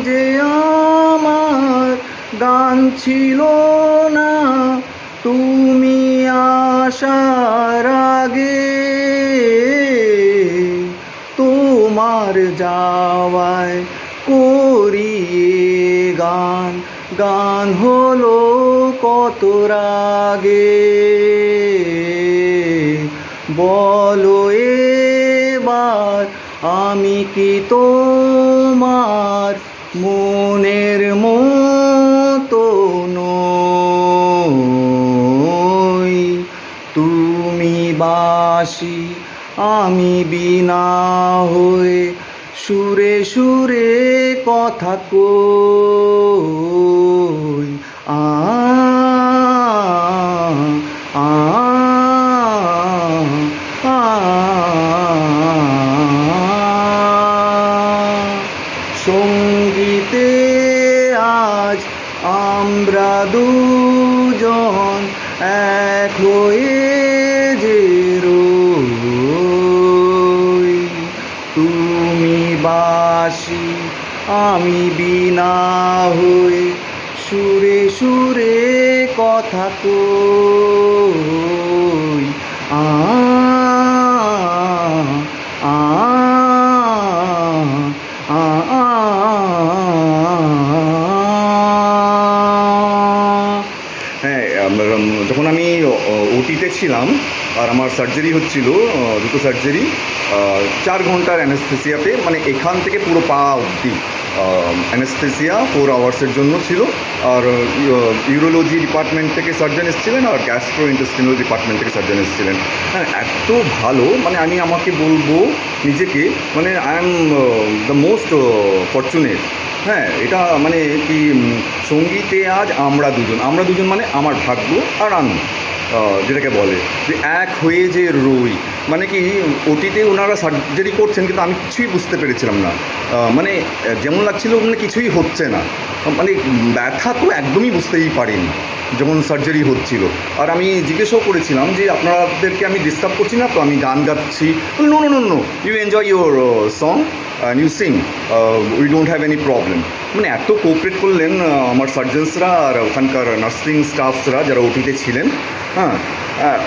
যে আমার গান ছিল না তুমি আসার আগে, তোমার যাওয়ায় করিয়ে গান, গান হলো কত রাগে। বলো এবার আমি কি তোমার মনের মতো নই? তুমি বাঁশি আমি বীণা হয়ে সুরে সুরে কথা কই। আ আ আ সঙ্গীতে আজ আমরা দুজন এক হয়ে যে রই। তুমি বাঁশি আমি বীণা হয়ে সুরে সুরে কথা কই। আ আ আ আ হ্যাঁ, যখন আমি ওটিতে ছিলাম আর আমার সার্জারি হচ্ছিল, দুটো সার্জারি, 4 ঘন্টার অ্যানেস্থেসিয়াতে, মানে এখান থেকে পুরো পা অবধি অ্যানেস্থেসিয়া 4 আওয়ার্সের জন্য ছিল। আর ইউরোলজি ডিপার্টমেন্ট থেকে সার্জন এসেছিলেন আর গ্যাস্ট্রো ইন্টেস্টিনাল ডিপার্টমেন্ট থেকে সার্জন এসেছিলেন। হ্যাঁ, এত ভালো, মানে আমি আমাকে বলবো নিজেকে, মানে I am the most fortunate. হ্যাঁ, এটা মানে কি, সঙ্গীতে আজ আমরা দুজন মানে আমার ভাগ্য আর আমি, যেটাকে বলে যে এক হয়ে যে রই। মানে কি, ওটিতে ওনারা সার্জারি করছেন কিন্তু আমি কিছুই বুঝতে পেরেছিলাম না। মানে যেমন লাগছিল মানে কিছুই হচ্ছে না, মানে ব্যথা তো একদমই বুঝতেই পারিনি যখন সার্জারি হচ্ছিল। আর আমি জিজ্ঞেসও করেছিলাম যে আপনাদেরকে আমি ডিস্টার্ব করছি না তো, আমি গান গাচ্ছি? No no no no, you enjoy your song and you sing, we don't have any problem. মানে এত কোঅপারেট করলেন আমার সার্জেন্সরা আর ওখানকার নার্সিং স্টাফসরা যারা ওটিতে ছিলেন। হ্যাঁ,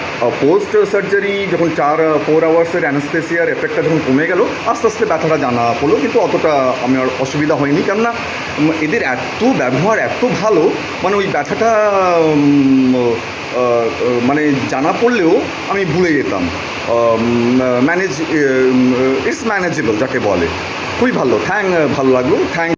পোস্ট সার্জারি যখন 4 আওয়ার্সের অ্যানেস্থেসিয়ার এফেক্টটা যখন কমে গেল, আস্তে আস্তে ব্যথাটা জানা পড়লো, কিন্তু অতটা আমার অসুবিধা হয়নি, কেননা এদের এত ব্যবহার এত ভালো, মানে ওই ব্যথাটা মানে জানা পড়লেও আমি ভুলে যেতাম। ইটস ম্যানেজেবল যাকে বলে, খুবই ভালো। ভালো লাগলো।